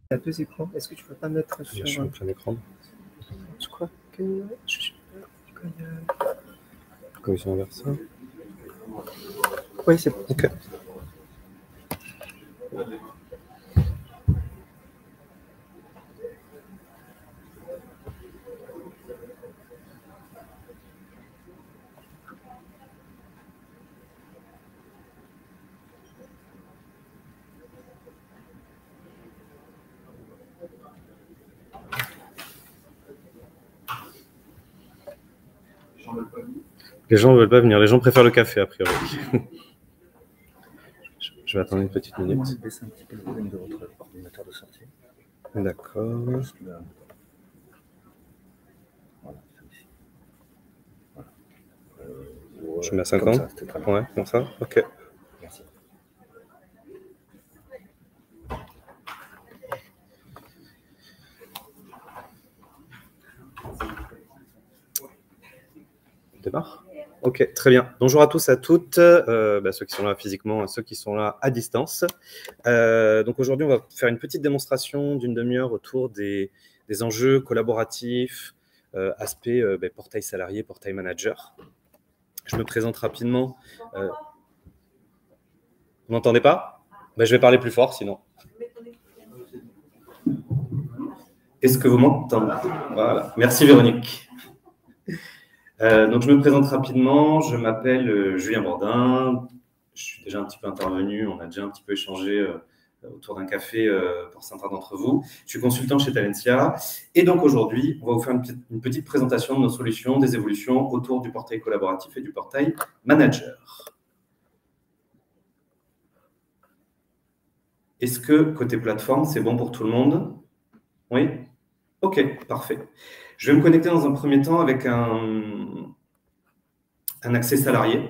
Il y a deux écrans. Est-ce que tu ne peux pas mettre sur... Je suis en plein écran. Je crois que... Je sais pas. Commission inverse. Oui, c'est bon. Ok. Les gens ne veulent pas venir. Les gens préfèrent le café, a priori. Je vais attendre une petite minute. On va baisser un petit peu le volume de votre ordinateur de sortie. D'accord. Voilà, celui-ci. Voilà. Je mets à 50. Ça, c'était très bien. Ouais, comme ça. Ok. Merci. On démarre. Ok, très bien. Bonjour à tous, à toutes, ceux qui sont là physiquement, ceux qui sont là à distance. Donc aujourd'hui, on va faire une petite démonstration d'une demi-heure autour des enjeux collaboratifs, aspect portail salarié, portail manager. Je me présente rapidement. Vous n'entendez pas? Je vais parler plus fort sinon. Est-ce que vous m'entendez? Voilà. Merci Véronique. Donc je me présente rapidement, je m'appelle Julien Bordin, je suis déjà un petit peu intervenu, on a déjà un petit peu échangé autour d'un café pour certains d'entre vous. Je suis consultant chez Talentia et donc aujourd'hui, on va vous faire une petite présentation de nos solutions, des évolutions autour du portail collaboratif et du portail manager. Est-ce que côté plateforme, c'est bon pour tout le monde? Oui? Ok, parfait. Je vais me connecter dans un premier temps avec un accès salarié.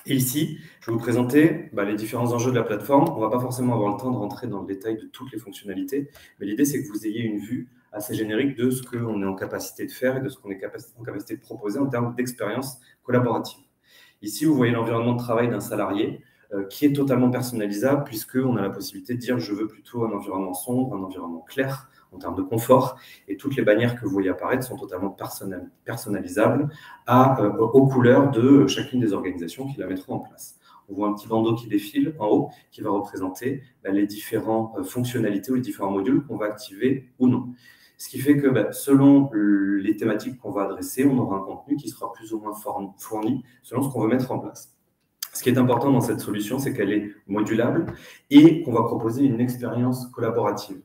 Et ici, je vais vous présenter les différents enjeux de la plateforme. On ne va pas forcément avoir le temps de rentrer dans le détail de toutes les fonctionnalités, mais l'idée, c'est que vous ayez une vue assez générique de ce qu'on est en capacité de faire et de ce qu'on est en capacité de proposer en termes d'expérience collaborative. Ici, vous voyez l'environnement de travail d'un salarié qui est totalement personnalisable puisqu'on a la possibilité de dire « je veux plutôt un environnement sombre, un environnement clair », en termes de confort, et toutes les bannières que vous voyez apparaître sont totalement personnalisables aux couleurs de chacune des organisations qui la mettront en place. On voit un petit bandeau qui défile en haut, qui va représenter les différentes fonctionnalités ou les différents modules qu'on va activer ou non. Ce qui fait que selon les thématiques qu'on va adresser, on aura un contenu qui sera plus ou moins fourni selon ce qu'on veut mettre en place. Ce qui est important dans cette solution, c'est qu'elle est modulable et qu'on va proposer une expérience collaborative.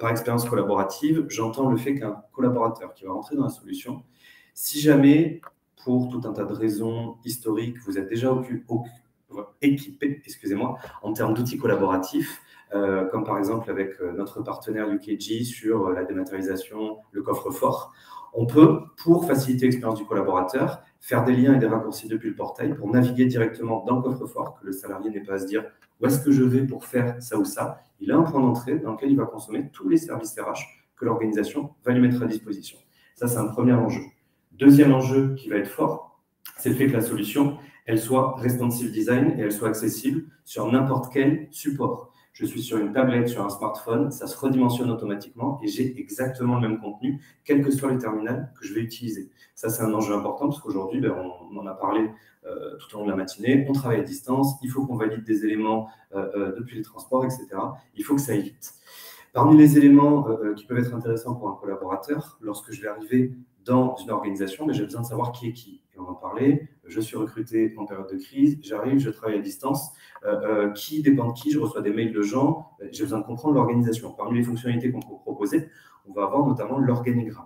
Par expérience collaborative, j'entends le fait qu'un collaborateur qui va rentrer dans la solution, si jamais, pour tout un tas de raisons historiques, vous êtes déjà équipé, en termes d'outils collaboratifs, comme par exemple avec notre partenaire UKG sur la dématérialisation, le coffre-fort, on peut, pour faciliter l'expérience du collaborateur, faire des liens et des raccourcis depuis le portail pour naviguer directement dans le coffre-fort, que le salarié n'ait pas à se dire où est-ce que je vais pour faire ça ou ça. Il a un point d'entrée dans lequel il va consommer tous les services RH que l'organisation va lui mettre à disposition. Ça, c'est un premier enjeu. Deuxième enjeu qui va être fort, c'est le fait que la solution, elle soit responsive design et elle soit accessible sur n'importe quel support. Je suis sur une tablette, sur un smartphone, ça se redimensionne automatiquement et j'ai exactement le même contenu, quel que soit le terminal que je vais utiliser. Ça, c'est un enjeu important parce qu'aujourd'hui, on en a parlé tout au long de la matinée, on travaille à distance, il faut qu'on valide des éléments depuis les transports, etc. Il faut que ça aille vite. Parmi les éléments qui peuvent être intéressants pour un collaborateur, lorsque je vais arriver dans une organisation, j'ai besoin de savoir qui est qui. Et on en parlait, je suis recruté en période de crise, j'arrive, je travaille à distance, qui dépend de qui, je reçois des mails de gens, j'ai besoin de comprendre l'organisation. Parmi les fonctionnalités qu'on peut proposer, on va avoir notamment l'organigramme.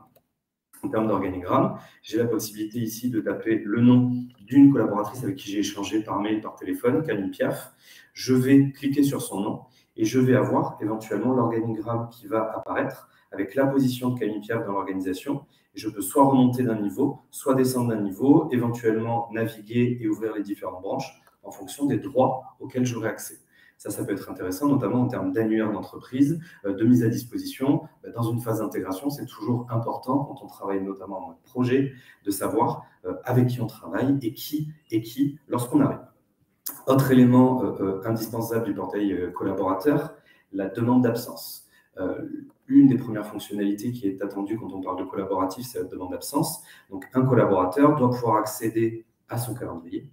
En termes d'organigramme, j'ai la possibilité ici de taper le nom d'une collaboratrice avec qui j'ai échangé par mail, par téléphone, Camille Piaf. Je vais cliquer sur son nom et je vais avoir éventuellement l'organigramme qui va apparaître avec la position de Camille Piaf dans l'organisation. Je peux soit remonter d'un niveau, soit descendre d'un niveau, éventuellement naviguer et ouvrir les différentes branches en fonction des droits auxquels j'aurai accès. Ça peut être intéressant, notamment en termes d'annuaire d'entreprise, de mise à disposition. Dans une phase d'intégration, c'est toujours important, quand on travaille notamment en mode projet, de savoir avec qui on travaille et qui lorsqu'on arrive. Autre élément indispensable du portail collaborateur, la demande d'absence. Une des premières fonctionnalités qui est attendue quand on parle de collaboratif, c'est la demande d'absence. Donc, un collaborateur doit pouvoir accéder à son calendrier,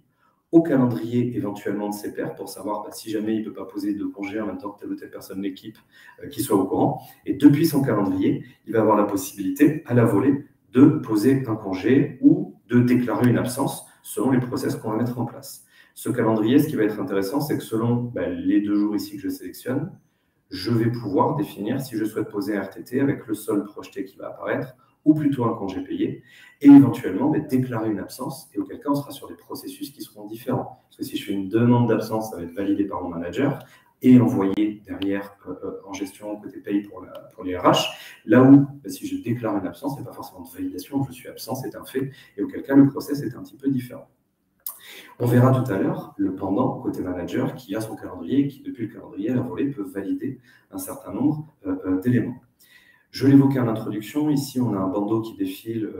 au calendrier éventuellement de ses pairs pour savoir si jamais il ne peut pas poser de congé en même temps que telle ou telle personne de l'équipe qui soit au courant. Et depuis son calendrier, il va avoir la possibilité à la volée de poser un congé ou de déclarer une absence selon les process qu'on va mettre en place. Ce calendrier, ce qui va être intéressant, c'est que selon les 2 jours ici que je sélectionne, je vais pouvoir définir si je souhaite poser un RTT avec le solde projeté qui va apparaître, ou plutôt un congé payé, et éventuellement déclarer une absence, et auquel cas on sera sur des processus qui seront différents. Parce que si je fais une demande d'absence, ça va être validé par mon manager, et envoyé derrière en gestion côté paye pour les RH, là où si je déclare une absence, il n'y a pas forcément de validation, je suis absent, c'est un fait, et auquel cas le process est un petit peu différent. On verra tout à l'heure le pendant côté manager qui a son calendrier et qui, depuis le calendrier, à la volée, peut valider un certain nombre d'éléments. Je l'évoquais en introduction, ici on a un bandeau qui défile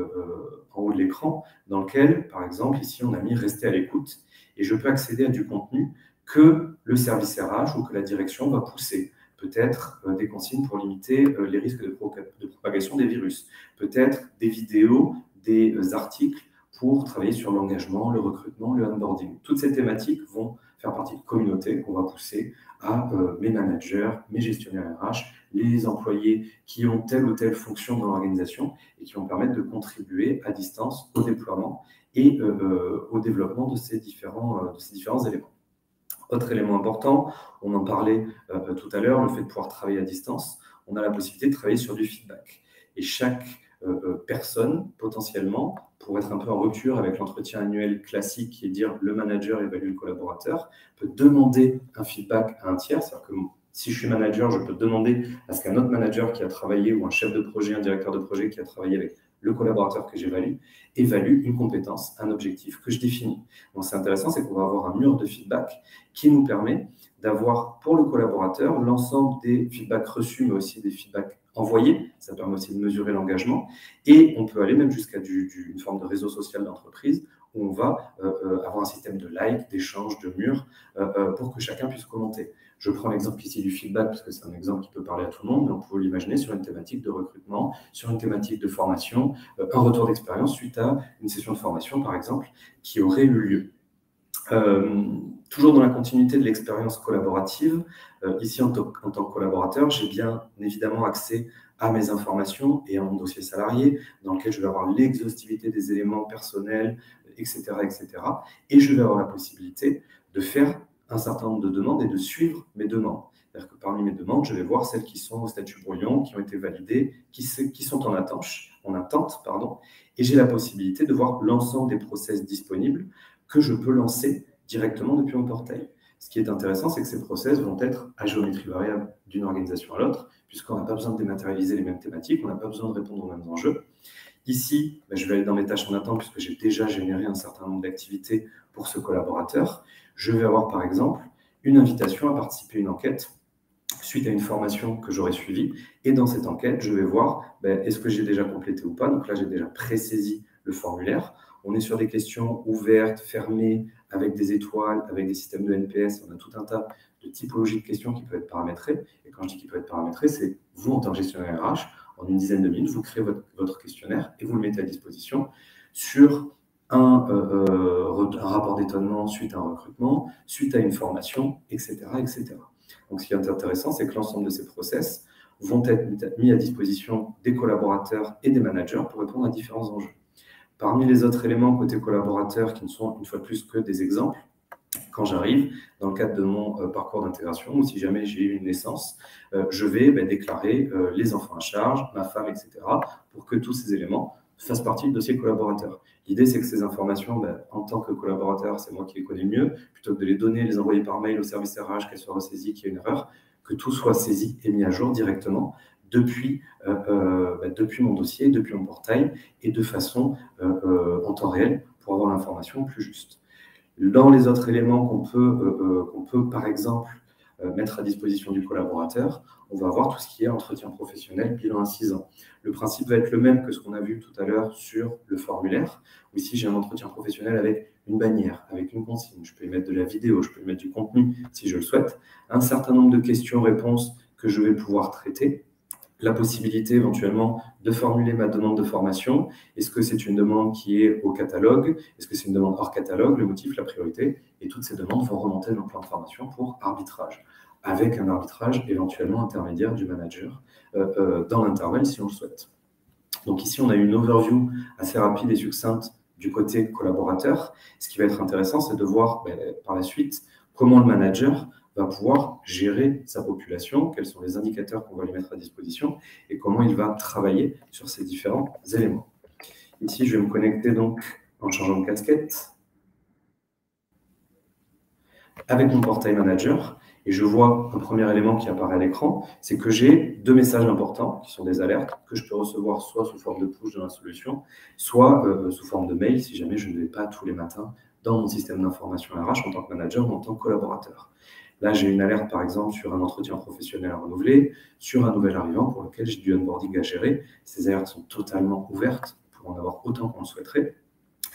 en haut de l'écran, dans lequel, par exemple, ici on a mis « Rester à l'écoute » et je peux accéder à du contenu que le service RH ou que la direction va pousser. Peut-être des consignes pour limiter les risques de propagation des virus, peut-être des vidéos, des articles pour travailler sur l'engagement, le recrutement, le onboarding. Toutes ces thématiques vont faire partie de communautés qu'on va pousser à mes managers, mes gestionnaires RH, les employés qui ont telle ou telle fonction dans l'organisation et qui vont permettre de contribuer à distance au déploiement et au développement de ces différents éléments. Autre élément important, on en parlait tout à l'heure, le fait de pouvoir travailler à distance, on a la possibilité de travailler sur du feedback. Et chaque personne, potentiellement, pour être un peu en rupture avec l'entretien annuel classique qui est dire le manager évalue le collaborateur, peut demander un feedback à un tiers. C'est-à-dire que si je suis manager, je peux demander à ce qu'un autre manager qui a travaillé ou un chef de projet, un directeur de projet qui a travaillé avec le collaborateur que j'évalue, évalue une compétence, un objectif que je définis. Donc c'est intéressant, c'est qu'on va avoir un mur de feedback qui nous permet d'avoir pour le collaborateur l'ensemble des feedbacks reçus, mais aussi des feedbacks envoyés. Ça permet aussi de mesurer l'engagement. Et on peut aller même jusqu'à une forme de réseau social d'entreprise où on va avoir un système de likes, d'échanges, de murs pour que chacun puisse commenter. Je prends l'exemple ici du feedback parce que c'est un exemple qui peut parler à tout le monde, mais on peut l'imaginer sur une thématique de recrutement, sur une thématique de formation, un retour d'expérience suite à une session de formation, par exemple, qui aurait eu lieu. Toujours dans la continuité de l'expérience collaborative, ici en tant que collaborateur, j'ai bien évidemment accès à mes informations et à mon dossier salarié, dans lequel je vais avoir l'exhaustivité des éléments personnels, etc., etc. Et je vais avoir la possibilité de faire un certain nombre de demandes et de suivre mes demandes. C'est-à-dire que parmi mes demandes, je vais voir celles qui sont au statut brouillon, qui ont été validées, qui sont en attente, et j'ai la possibilité de voir l'ensemble des process disponibles que je peux lancer directement depuis mon portail. Ce qui est intéressant, c'est que ces process vont être à géométrie variable d'une organisation à l'autre, puisqu'on n'a pas besoin de dématérialiser les mêmes thématiques, on n'a pas besoin de répondre aux mêmes enjeux. Ici, je vais aller dans mes tâches en attente, puisque j'ai déjà généré un certain nombre d'activités pour ce collaborateur. Je vais avoir, par exemple, une invitation à participer à une enquête suite à une formation que j'aurai suivie. Et dans cette enquête, je vais voir est-ce que j'ai déjà complété ou pas. Donc là, j'ai déjà pré-saisi le formulaire. On est sur des questions ouvertes, fermées, avec des étoiles, avec des systèmes de NPS. On a tout un tas de typologies de questions qui peuvent être paramétrées. Et quand je dis qu'ils peuvent être paramétrées, c'est vous, en tant que gestionnaire RH, en une dizaine de minutes, vous créez votre questionnaire et vous le mettez à disposition sur un rapport d'étonnement suite à un recrutement, suite à une formation, etc., etc. Donc, ce qui est intéressant, c'est que l'ensemble de ces process vont être mis à disposition des collaborateurs et des managers pour répondre à différents enjeux. Parmi les autres éléments côté collaborateurs qui ne sont une fois de plus que des exemples, quand j'arrive dans le cadre de mon parcours d'intégration ou si jamais j'ai eu une naissance, je vais déclarer les enfants à charge, ma femme, etc. pour que tous ces éléments fassent partie du dossier collaborateur. L'idée, c'est que ces informations, en tant que collaborateur, c'est moi qui les connais mieux, plutôt que de les donner, les envoyer par mail au service RH, qu'elles soient ressaisies, qu'il y ait une erreur, que tout soit saisi et mis à jour directement depuis mon dossier, depuis mon portail et de façon en temps réel pour avoir l'information plus juste. Dans les autres éléments qu'on peut, par exemple, mettre à disposition du collaborateur, on va avoir tout ce qui est entretien professionnel, bilan à 6 ans. Le principe va être le même que ce qu'on a vu tout à l'heure sur le formulaire, où ici j'ai un entretien professionnel avec une bannière, avec une consigne. Je peux y mettre de la vidéo, je peux y mettre du contenu si je le souhaite. Un certain nombre de questions-réponses que je vais pouvoir traiter la possibilité éventuellement de formuler ma demande de formation. Est-ce que c'est une demande qui est au catalogue? Est-ce que c'est une demande hors catalogue? Le motif, la priorité. Et toutes ces demandes vont remonter dans le plan de formation pour arbitrage, avec un arbitrage éventuellement intermédiaire du manager dans l'intervalle si on le souhaite. Donc ici, on a une overview assez rapide et succincte du côté collaborateur. Ce qui va être intéressant, c'est de voir par la suite comment le manager va pouvoir gérer sa population, quels sont les indicateurs qu'on va lui mettre à disposition et comment il va travailler sur ces différents éléments. Ici, je vais me connecter donc en changeant de casquette avec mon portail manager et je vois un premier élément qui apparaît à l'écran, c'est que j'ai deux messages importants qui sont des alertes que je peux recevoir soit sous forme de push dans la solution, soit sous forme de mail si jamais je ne vais pas tous les matins dans mon système d'information RH en tant que manager ou en tant que collaborateur. Là, j'ai une alerte, par exemple, sur un entretien professionnel à renouveler, sur un nouvel arrivant pour lequel j'ai du onboarding à gérer. Ces alertes sont totalement ouvertes pour en avoir autant qu'on le souhaiterait.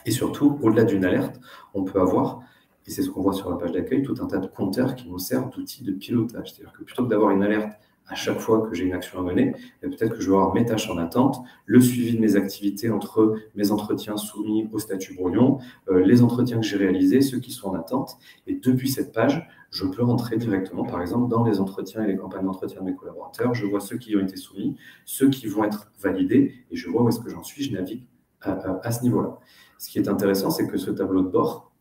Et surtout, au-delà d'une alerte, on peut avoir, et c'est ce qu'on voit sur la page d'accueil, tout un tas de compteurs qui nous servent d'outils de pilotage. C'est-à-dire que plutôt que d'avoir une alerte à chaque fois que j'ai une action à mener, peut-être que je vais avoir mes tâches en attente, le suivi de mes activités entre mes entretiens soumis au statut brouillon, les entretiens que j'ai réalisés, ceux qui sont en attente. Et depuis cette page, je peux rentrer directement, par exemple, dans les entretiens et les campagnes d'entretien de mes collaborateurs. Je vois ceux qui ont été soumis, ceux qui vont être validés, et je vois où est-ce que j'en suis. Je navigue à ce niveau-là. Ce qui est intéressant, c'est que ce tableau de bord,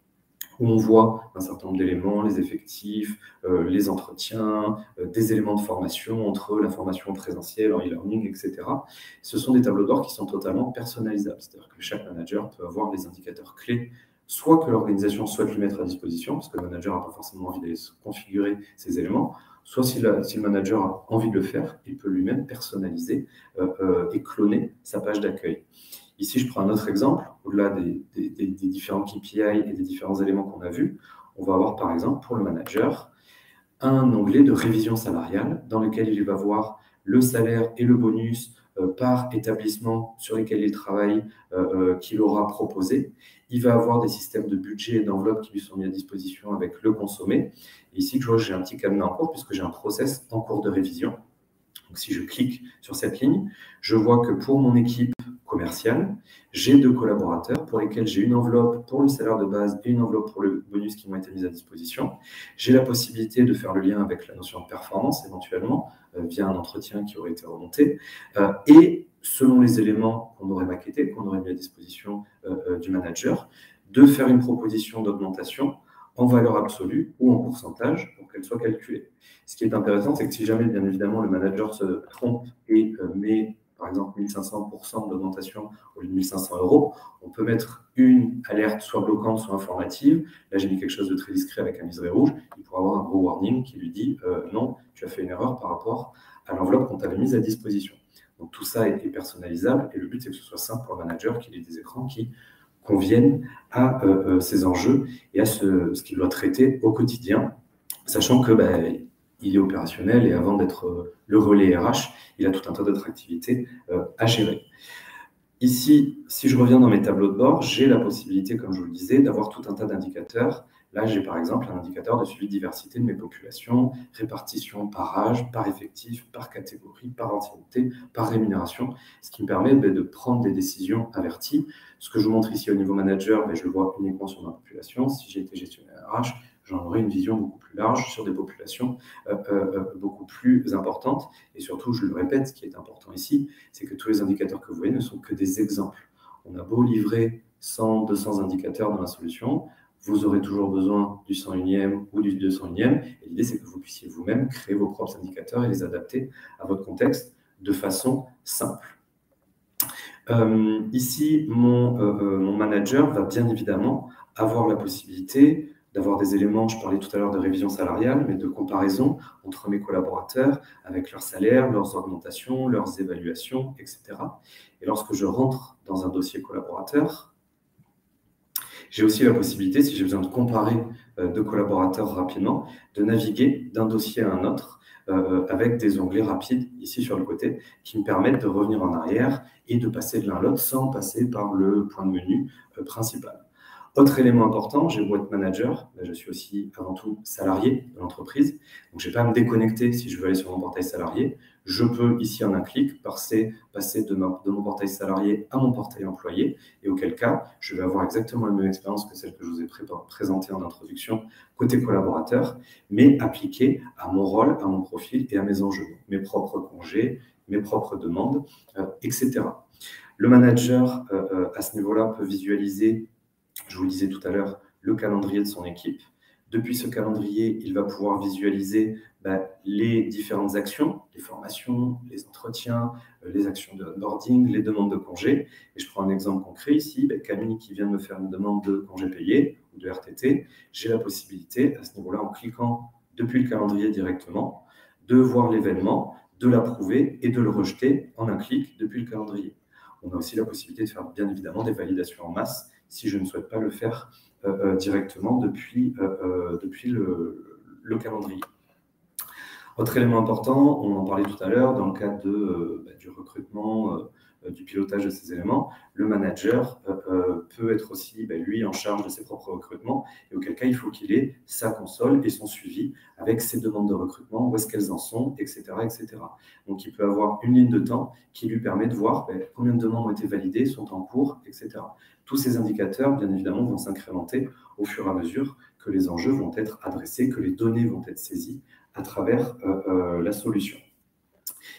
où on voit un certain nombre d'éléments, les effectifs, les entretiens, des éléments de formation entre la formation présentielle, en e-learning, etc. Ce sont des tableaux de bord qui sont totalement personnalisables. C'est-à-dire que chaque manager peut avoir les indicateurs clés, soit que l'organisation souhaite lui mettre à disposition, parce que le manager n'a pas forcément envie de configurer ces éléments, soit si le manager a envie de le faire, il peut lui-même personnaliser et cloner sa page d'accueil. Ici, je prends un autre exemple, au-delà des différents KPI et des différents éléments qu'on a vus. On va avoir, par exemple, pour le manager, un onglet de révision salariale dans lequel il va voir le salaire et le bonus par établissement sur lesquels il travaille, qu'il aura proposé. Il va avoir des systèmes de budget et d'enveloppe qui lui sont mis à disposition avec le consommé. Et ici, je vois que j'ai un petit cadenas en cours puisque j'ai un process en cours de révision. Donc, si je clique sur cette ligne, je vois que pour mon équipe commerciale, j'ai 2 collaborateurs pour lesquels j'ai une enveloppe pour le salaire de base et une enveloppe pour le bonus qui m'ont été mises à disposition. J'ai la possibilité de faire le lien avec la notion de performance éventuellement via un entretien qui aurait été remonté. Et selon les éléments qu'on aurait maquettés, qu'on aurait mis à disposition du manager, de faire une proposition d'augmentation en valeur absolue ou en pourcentage pour qu'elle soit calculée. Ce qui est intéressant, c'est que si jamais, bien évidemment, le manager se trompe et met, par exemple, 1500% d'augmentation au lieu de 1500 €, on peut mettre une alerte soit bloquante, soit informative. Là, j'ai mis quelque chose de très discret avec un liseré rouge. Il pourra avoir un gros warning qui lui dit non, tu as fait une erreur par rapport à l'enveloppe qu'on t'avait mise à disposition. Donc, tout ça est personnalisable et le but, c'est que ce soit simple pour le manager, qu'il ait des écrans qui conviennent à ces enjeux et à ce qu'il doit traiter au quotidien, sachant que il est opérationnel et avant d'être le relais RH, il a tout un tas d'autres activités à gérer. Ici, si je reviens dans mes tableaux de bord, j'ai la possibilité, comme je vous le disais, d'avoir tout un tas d'indicateurs. Là, j'ai par exemple un indicateur de suivi de diversité de mes populations, répartition par âge, par effectif, par catégorie, par ancienneté, par rémunération, ce qui me permet de prendre des décisions averties. Ce que je vous montre ici au niveau manager, je le vois uniquement sur ma population. Si j'ai été gestionnaire RH, j'en aurai une vision beaucoup plus large sur des populations beaucoup plus importantes. Et surtout, je le répète, ce qui est important ici, c'est que tous les indicateurs que vous voyez ne sont que des exemples. On a beau livrer 100, 200 indicateurs dans la solution, vous aurez toujours besoin du 101e ou du 201e. Et l'idée, c'est que vous puissiez vous-même créer vos propres indicateurs et les adapter à votre contexte de façon simple. Ici, mon manager va bien évidemment avoir la possibilité d'avoir des éléments, je parlais tout à l'heure de révision salariale, mais de comparaison entre mes collaborateurs avec leurs salaires, leurs augmentations, leurs évaluations, etc. Et lorsque je rentre dans un dossier collaborateur, j'ai aussi la possibilité, si j'ai besoin de comparer 2 collaborateurs rapidement, de naviguer d'un dossier à un autre avec des onglets rapides ici sur le côté qui me permettent de revenir en arrière et de passer de l'un à l'autre sans passer par le point de menu principal. Autre élément important, j'ai beau être manager, je suis aussi avant tout salarié de l'entreprise. Donc, je n'ai pas à me déconnecter si je veux aller sur mon portail salarié. Je peux ici en un clic passer de mon portail salarié à mon portail employé, et auquel cas, je vais avoir exactement la même expérience que celle que je vous ai présentée en introduction côté collaborateur, mais appliquée à mon rôle, à mon profil et à mes enjeux, mes propres congés, mes propres demandes, etc. Le manager, à ce niveau-là, peut visualiser, je vous le disais tout à l'heure, le calendrier de son équipe. Depuis ce calendrier, il va pouvoir visualiser les différentes actions, les formations, les entretiens, les actions de onboarding, les demandes de congés. Et je prends un exemple concret ici, Camille qui vient de me faire une demande de congé payé ou de RTT. J'ai la possibilité, à ce niveau-là, en cliquant depuis le calendrier directement, de voir l'événement, de l'approuver et de le rejeter en un clic depuis le calendrier. On a aussi la possibilité de faire, bien évidemment, des validations en masse si je ne souhaite pas le faire directement depuis le calendrier. Autre élément important, on en parlait tout à l'heure, dans le cadre du recrutement, du pilotage de ces éléments, le manager peut être aussi, lui, en charge de ses propres recrutements, et auquel cas, il faut qu'il ait sa console et son suivi avec ses demandes de recrutement, où est-ce qu'elles en sont, etc., etc. Donc, il peut avoir une ligne de temps qui lui permet de voir combien de demandes ont été validées, sont en cours, etc. Tous ces indicateurs, bien évidemment, vont s'incrémenter au fur et à mesure que les enjeux vont être adressés, que les données vont être saisies à travers la solution.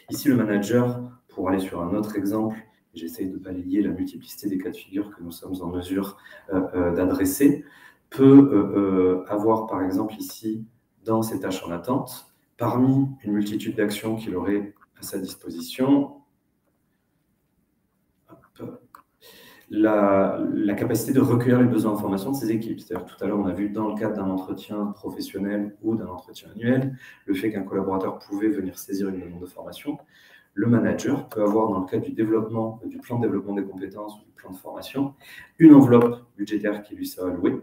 Ici, le manager, pour aller sur un autre exemple, j'essaye de balayer la multiplicité des cas de figure que nous sommes en mesure d'adresser, peut avoir, par exemple, ici, dans ses tâches en attente, parmi une multitude d'actions qu'il aurait à sa disposition, la capacité de recueillir les besoins d'information de ses équipes. C'est-à-dire, tout à l'heure, on a vu dans le cadre d'un entretien professionnel ou d'un entretien annuel, le fait qu'un collaborateur pouvait venir saisir une demande de formation. Le manager peut avoir, dans le cadre du développement, du plan de développement des compétences ou du plan de formation, une enveloppe budgétaire qui lui sera allouée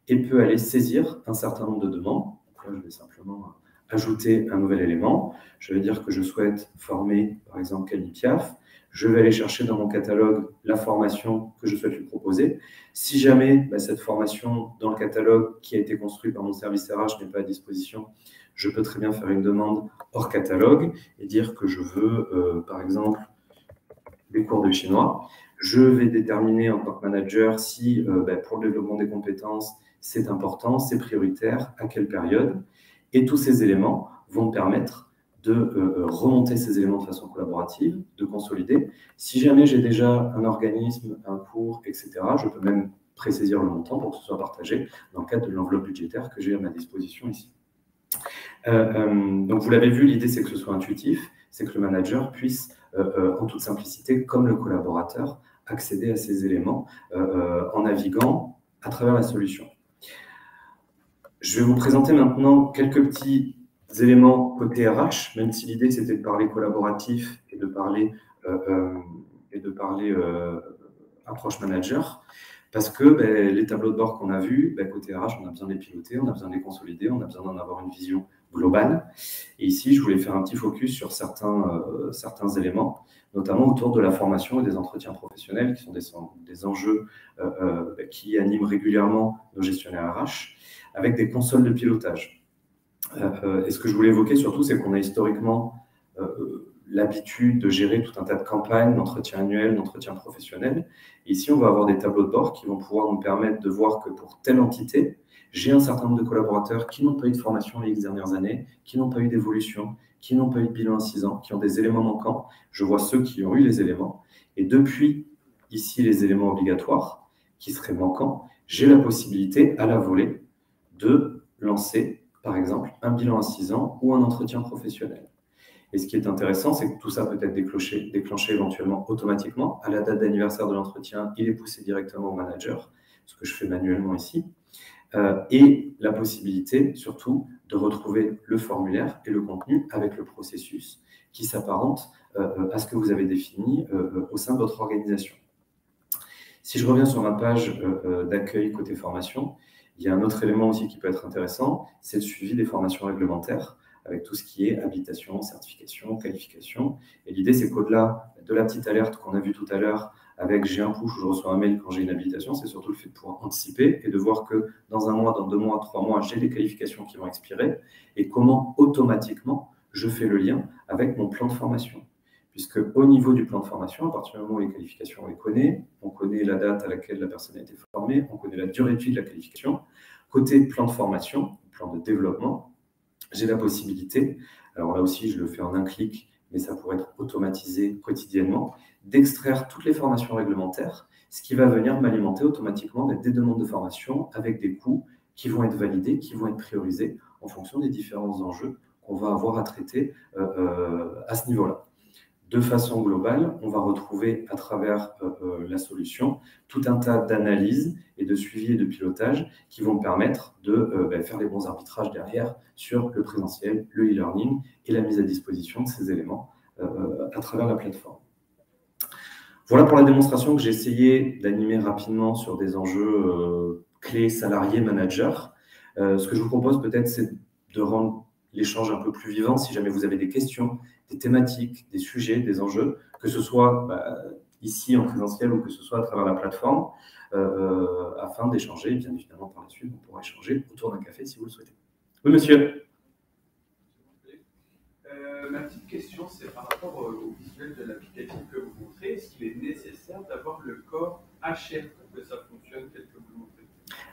et peut aller saisir un certain nombre de demandes. Donc là, je vais simplement ajouter un nouvel élément. Je vais dire que je souhaite former, par exemple, Camille Piaf. Je vais aller chercher dans mon catalogue la formation que je souhaite lui proposer. Si jamais cette formation dans le catalogue qui a été construit par mon service RH n'est pas à disposition, je peux très bien faire une demande hors catalogue et dire que je veux, par exemple, des cours de chinois. Je vais déterminer en tant que manager si, pour le développement des compétences, c'est important, c'est prioritaire, à quelle période. Et tous ces éléments vont me permettre de remonter ces éléments de façon collaborative, de consolider. Si jamais j'ai déjà un organisme, un cours, etc., je peux même présaisir le montant pour que ce soit partagé dans le cadre de l'enveloppe budgétaire que j'ai à ma disposition ici. Donc, vous l'avez vu, l'idée, c'est que ce soit intuitif, c'est que le manager puisse, en toute simplicité, comme le collaborateur, accéder à ces éléments en naviguant à travers la solution. Je vais vous présenter maintenant quelques petits éléments côté RH, même si l'idée c'était de parler collaboratif et de parler approche manager, parce que les tableaux de bord qu'on a vus, côté RH, on a besoin de les piloter, on a besoin de les consolider, on a besoin d'en avoir une vision globale. Et ici, je voulais faire un petit focus sur certains éléments, notamment autour de la formation et des entretiens professionnels, qui sont des enjeux qui animent régulièrement nos gestionnaires RH, avec des consoles de pilotage. Et ce que je voulais évoquer surtout, c'est qu'on a historiquement l'habitude de gérer tout un tas de campagnes, d'entretiens annuels, d'entretiens professionnels. Et ici, on va avoir des tableaux de bord qui vont pouvoir nous permettre de voir que pour telle entité, j'ai un certain nombre de collaborateurs qui n'ont pas eu de formation les X dernières années, qui n'ont pas eu d'évolution, qui n'ont pas eu de bilan à 6 ans, qui ont des éléments manquants. Je vois ceux qui ont eu les éléments. Et depuis, ici, les éléments obligatoires qui seraient manquants, j'ai la possibilité, à la volée, de lancer, par exemple, un bilan à 6 ans ou un entretien professionnel. Et ce qui est intéressant, c'est que tout ça peut être déclenché éventuellement automatiquement. À la date d'anniversaire de l'entretien, il est poussé directement au manager, ce que je fais manuellement ici. Et la possibilité, surtout, de retrouver le formulaire et le contenu avec le processus qui s'apparente à ce que vous avez défini au sein de votre organisation. Si je reviens sur ma page d'accueil côté formation, il y a un autre élément aussi qui peut être intéressant, c'est le suivi des formations réglementaires, avec tout ce qui est habilitation, certification, qualification. Et l'idée, c'est qu'au-delà de la petite alerte qu'on a vue tout à l'heure avec j'ai un push ou je reçois un mail quand j'ai une habilitation, c'est surtout le fait de pouvoir anticiper et de voir que dans 1 mois, dans 2 mois, 3 mois, j'ai des qualifications qui vont expirer et comment automatiquement je fais le lien avec mon plan de formation. Puisque au niveau du plan de formation, à partir du moment où les qualifications, on connaît la date à laquelle la personne a été formée, on connaît la durée de vie de la qualification. Côté plan de formation, plan de développement, j'ai la possibilité, alors là aussi je le fais en un clic, mais ça pourrait être automatisé quotidiennement, d'extraire toutes les formations réglementaires, ce qui va venir m'alimenter automatiquement des demandes de formation avec des coûts qui vont être validés, qui vont être priorisés en fonction des différents enjeux qu'on va avoir à traiter à ce niveau-là. De façon globale, on va retrouver à travers la solution tout un tas d'analyses et de suivi et de pilotage qui vont me permettre de faire les bons arbitrages derrière sur le présentiel, le e-learning et la mise à disposition de ces éléments à travers la plateforme. Voilà pour la démonstration que j'ai essayé d'animer rapidement sur des enjeux clés salariés, managers. Ce que je vous propose peut-être, c'est de rendre l'échange un peu plus vivant. Si jamais vous avez des questions, des thématiques, des sujets, des enjeux, que ce soit ici en présentiel ou que ce soit à travers la plateforme, afin d'échanger. Bien évidemment, par la suite, on pourra échanger autour d'un café si vous le souhaitez. Oui, monsieur. Ma petite question, c'est par rapport au visuel de l'applicatif que vous montrez. Est-ce qu'il est nécessaire d'avoir le corps HR pour que ça fonctionne tel que vous le montrez?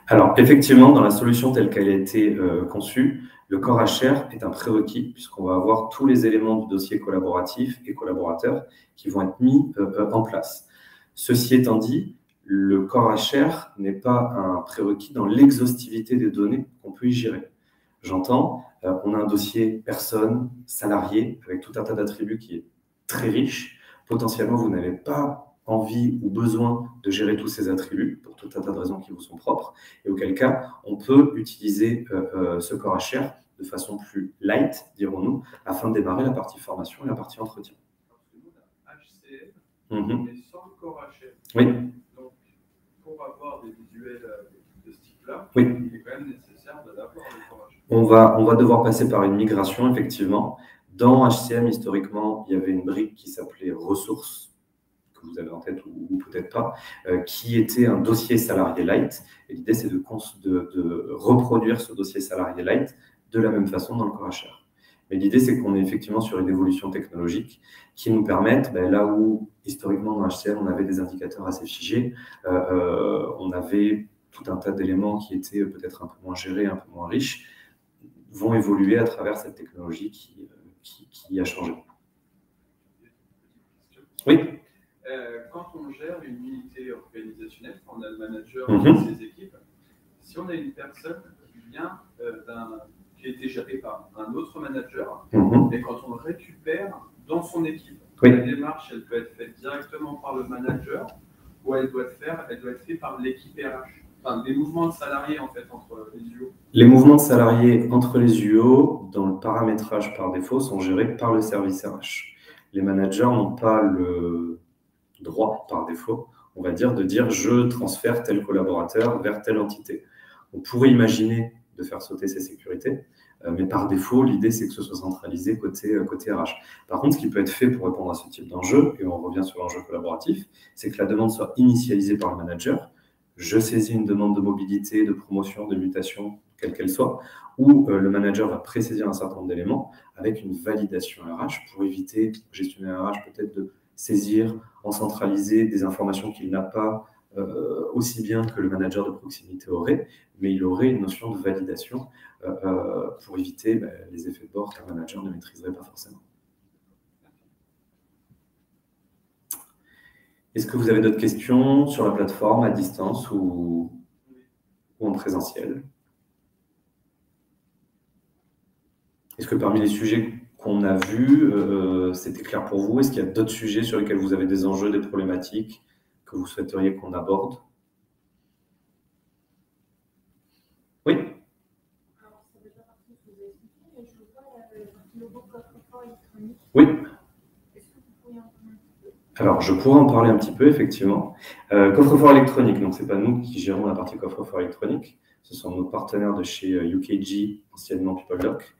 Alors, effectivement, dans la solution telle qu'elle a été conçue, le corps HR est un prérequis puisqu'on va avoir tous les éléments du dossier collaboratif et collaborateur qui vont être mis en place. Ceci étant dit, le corps HR n'est pas un prérequis dans l'exhaustivité des données qu'on peut y gérer. J'entends, on a un dossier personne, salarié, avec tout un tas d'attributs qui est très riche. Potentiellement, vous n'avez pas envie ou besoin de gérer tous ces attributs pour tout un tas de raisons qui vous sont propres. Et auquel cas, on peut utiliser ce corps HR de façon plus light, dirons-nous, afin de démarrer la partie formation et la partie entretien. Parce que nous, on a HCM, mais sans le corps HR. Oui. Donc, pour avoir des visuels de ce type-là, oui. Il est quand même nécessaire d'avoir le corps HR. On va devoir passer par une migration, effectivement. Dans HCM, historiquement, il y avait une brique qui s'appelait ressources, que vous avez en tête ou peut-être pas, qui était un dossier salarié light. Et l'idée, c'est de reproduire ce dossier salarié light de la même façon dans le corps HR. Mais l'idée, c'est qu'on est effectivement sur une évolution technologique qui nous permette, là où historiquement dans HCM, on avait des indicateurs assez figés, on avait tout un tas d'éléments qui étaient peut-être un peu moins gérés, un peu moins riches, vont évoluer à travers cette technologie qui a changé. Oui. Quand on gère une unité organisationnelle, quand on a le manager de ses équipes, si on a une personne qui vient qui a été gérée par un autre manager, et quand on le récupère dans son équipe, la démarche, elle peut être faite directement par le manager ou elle doit être faite par l'équipe RH. Enfin, des mouvements de salariés en fait entre les UO. Les mouvements de salariés entre les UO, dans le paramétrage par défaut, sont gérés par le service RH. Les managers n'ont pas le droit par défaut, on va dire, de dire je transfère tel collaborateur vers telle entité. On pourrait imaginer de faire sauter ces sécurités, mais par défaut, l'idée c'est que ce soit centralisé côté RH. Par contre, ce qui peut être fait pour répondre à ce type d'enjeu, et on revient sur l'enjeu collaboratif, c'est que la demande soit initialisée par le manager. Je saisis une demande de mobilité, de promotion, de mutation, quelle qu'elle soit, où le manager va présaisir un certain nombre d'éléments avec une validation RH pour éviter au gestionnaire RH peut-être de saisir en centralisé des informations qu'il n'a pas aussi bien que le manager de proximité aurait, mais il aurait une notion de validation pour éviter les effets de bord qu'un manager ne maîtriserait pas forcément. Est-ce que vous avez d'autres questions sur la plateforme, à distance ou en présentiel? Est-ce que parmi les sujets qu'on a vus, c'était clair pour vous? Est-ce qu'il y a d'autres sujets sur lesquels vous avez des enjeux, des problématiques que vous souhaiteriez qu'on aborde? Oui. Alors, ça fait pas partie de ce que vous avez expliqué, mais je vois la partie logo coffre-fort électronique. Oui. Est-ce que vous pourriez en parler un petit peu? Alors, je pourrais en parler un petit peu, effectivement. Coffre-fort électronique, donc ce n'est pas nous qui gérons la partie coffre-fort électronique, ce sont nos partenaires de chez UKG, anciennement PeopleDoc.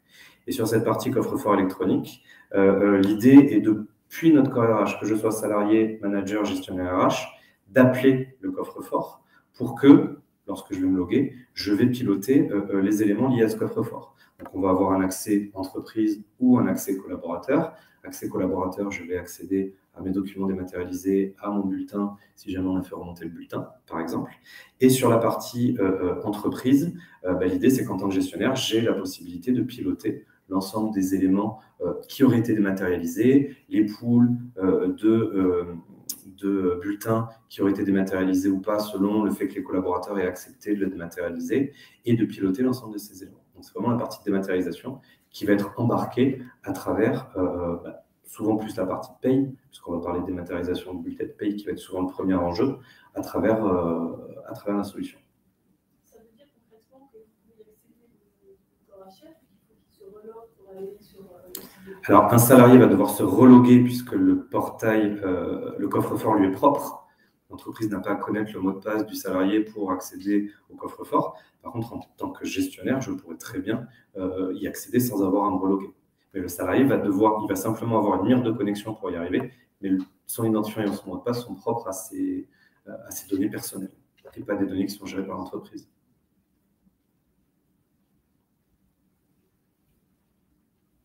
Et sur cette partie coffre-fort électronique, l'idée est de puis notre corps RH, que je sois salarié, manager, gestionnaire RH, d'appeler le coffre-fort pour que, lorsque je vais me loguer, je vais piloter les éléments liés à ce coffre-fort. Donc, on va avoir un accès entreprise ou un accès collaborateur. Accès collaborateur, je vais accéder à mes documents dématérialisés, à mon bulletin, si jamais on a fait remonter le bulletin, par exemple. Et sur la partie entreprise, l'idée, c'est qu'en tant que gestionnaire, j'ai la possibilité de piloter l'ensemble des éléments qui auraient été dématérialisés, les pools de bulletins qui auraient été dématérialisés ou pas, selon le fait que les collaborateurs aient accepté de le dématérialiser, et de piloter l'ensemble de ces éléments. Donc, c'est vraiment la partie de dématérialisation qui va être embarquée à travers, souvent plus la partie paye, puisqu'on va parler de dématérialisation de bulletin de paye, qui va être souvent le premier enjeu, à travers la solution. Ça veut dire concrètement que vous pouvez accéder au corps chef, il faut qu'il se relogue pour aller sur le site. Alors, un salarié va devoir se reloguer puisque le portail, le coffre-fort lui est propre. L'entreprise n'a pas à connaître le mot de passe du salarié pour accéder au coffre-fort. Par contre, en tant que gestionnaire, je pourrais très bien y accéder sans avoir à me reloguer. Mais le salarié il va simplement avoir une mire de connexion pour y arriver, mais son identifiant et son mot de passe sont propres à ses données personnelles et pas des données qui sont gérées par l'entreprise.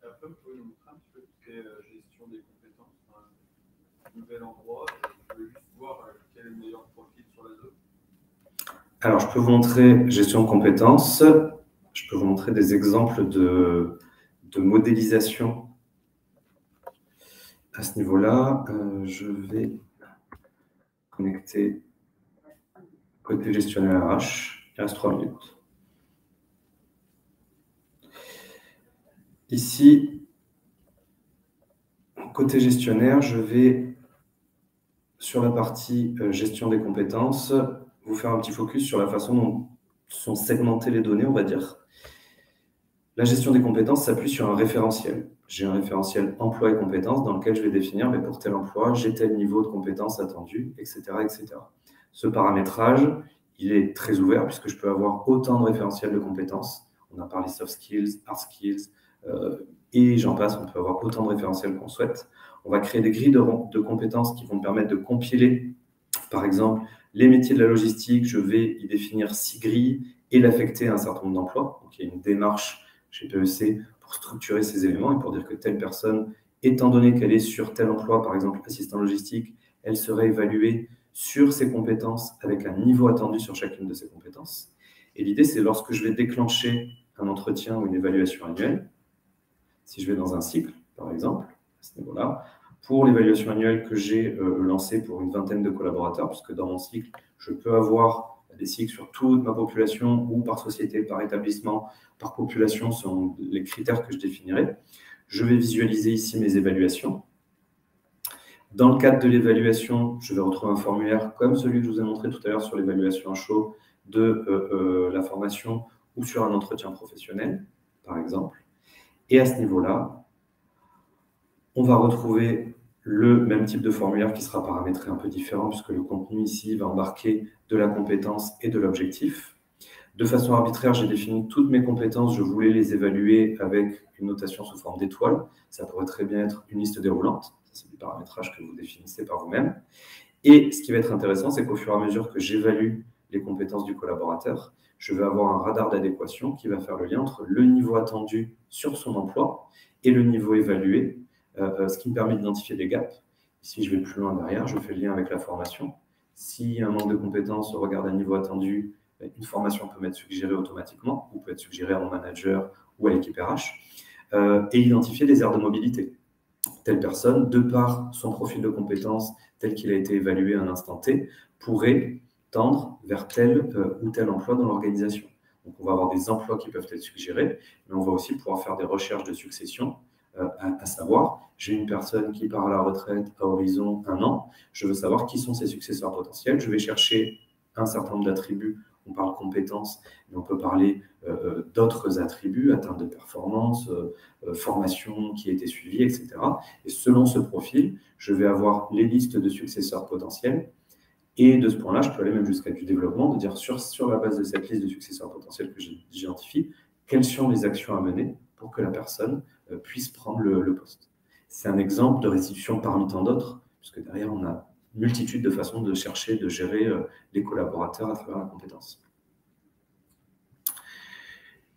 Après, vous pouvez nous montrer un petit peu tout ce qui est gestion des compétences dans un nouvel endroit. Je veux juste voir quel est le meilleur profil sur la zone. Alors, je peux vous montrer gestion de compétences. Je peux vous montrer des exemples de modélisation à ce niveau-là. Je vais connecter côté gestionnaire RH. Il reste 3 minutes. Ici, côté gestionnaire, je vais, sur la partie gestion des compétences, vous faire un petit focus sur la façon dont sont segmentées les données, on va dire. La gestion des compétences s'appuie sur un référentiel. J'ai un référentiel emploi et compétences dans lequel je vais définir, mais pour tel emploi, j'ai tel niveau de compétences attendu, etc., etc. Ce paramétrage, il est très ouvert puisque je peux avoir autant de référentiels de compétences. On a parlé soft skills, hard skills, et j'en passe, on peut avoir autant de référentiels qu'on souhaite. On va créer des grilles de compétences qui vont me permettre de compiler, par exemple, les métiers de la logistique. Je vais y définir 6 grilles et l'affecter à un certain nombre d'emplois. Donc, il y a une démarche chez PEC pour structurer ces éléments et pour dire que telle personne, étant donné qu'elle est sur tel emploi, par exemple assistant logistique, elle serait évaluée sur ses compétences avec un niveau attendu sur chacune de ses compétences. Et l'idée, c'est lorsque je vais déclencher un entretien ou une évaluation annuelle, si je vais dans un cycle, par exemple, à ce niveau-là, pour l'évaluation annuelle que j'ai lancée pour une vingtaine de collaborateurs, puisque dans mon cycle, je peux avoir des cycles sur toute ma population ou par société, par établissement, par population, selon les critères que je définirai. Je vais visualiser ici mes évaluations. Dans le cadre de l'évaluation, je vais retrouver un formulaire comme celui que je vous ai montré tout à l'heure sur l'évaluation à chaud de la formation ou sur un entretien professionnel, par exemple. Et à ce niveau-là, on va retrouver le même type de formulaire qui sera paramétré un peu différent puisque le contenu ici va embarquer de la compétence et de l'objectif. De façon arbitraire, j'ai défini toutes mes compétences. Je voulais les évaluer avec une notation sous forme d'étoile. Ça pourrait très bien être une liste déroulante. C'est du paramétrage que vous définissez par vous-même. Et ce qui va être intéressant, c'est qu'au fur et à mesure que j'évalue les compétences du collaborateur, je vais avoir un radar d'adéquation qui va faire le lien entre le niveau attendu sur son emploi et le niveau évalué, ce qui me permet d'identifier des gaps. Si je vais plus loin derrière, je fais le lien avec la formation. S'il y a un manque de compétences au regard d'un niveau attendu, une formation peut m'être suggérée automatiquement ou peut être suggérée à mon manager ou à l'équipe RH, et identifier des aires de mobilité. Telle personne, de par son profil de compétences tel qu'il a été évalué à un instant T, pourrait tendre vers tel ou tel emploi dans l'organisation. Donc, on va avoir des emplois qui peuvent être suggérés, mais on va aussi pouvoir faire des recherches de succession, à savoir, j'ai une personne qui part à la retraite à horizon 1 an, je veux savoir qui sont ses successeurs potentiels, je vais chercher un certain nombre d'attributs. On parle compétences, mais on peut parler d'autres attributs, atteinte de performance, formation qui a été suivie, etc. Et selon ce profil, je vais avoir les listes de successeurs potentiels. Et de ce point-là, je peux aller même jusqu'à du développement, de dire sur la base de cette liste de successeurs potentiels que j'identifie, quelles sont les actions à mener pour que la personne puisse prendre le poste. c'est un exemple de restitution parmi tant d'autres, puisque derrière, on a une multitude de façons de chercher, de gérer les collaborateurs à travers la compétence.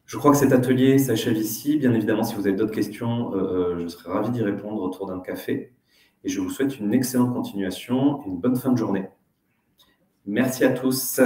Je crois que cet atelier s'achève ici. Bien évidemment, si vous avez d'autres questions, je serai ravi d'y répondre autour d'un café. Et je vous souhaite une excellente continuation et une bonne fin de journée. Merci à tous.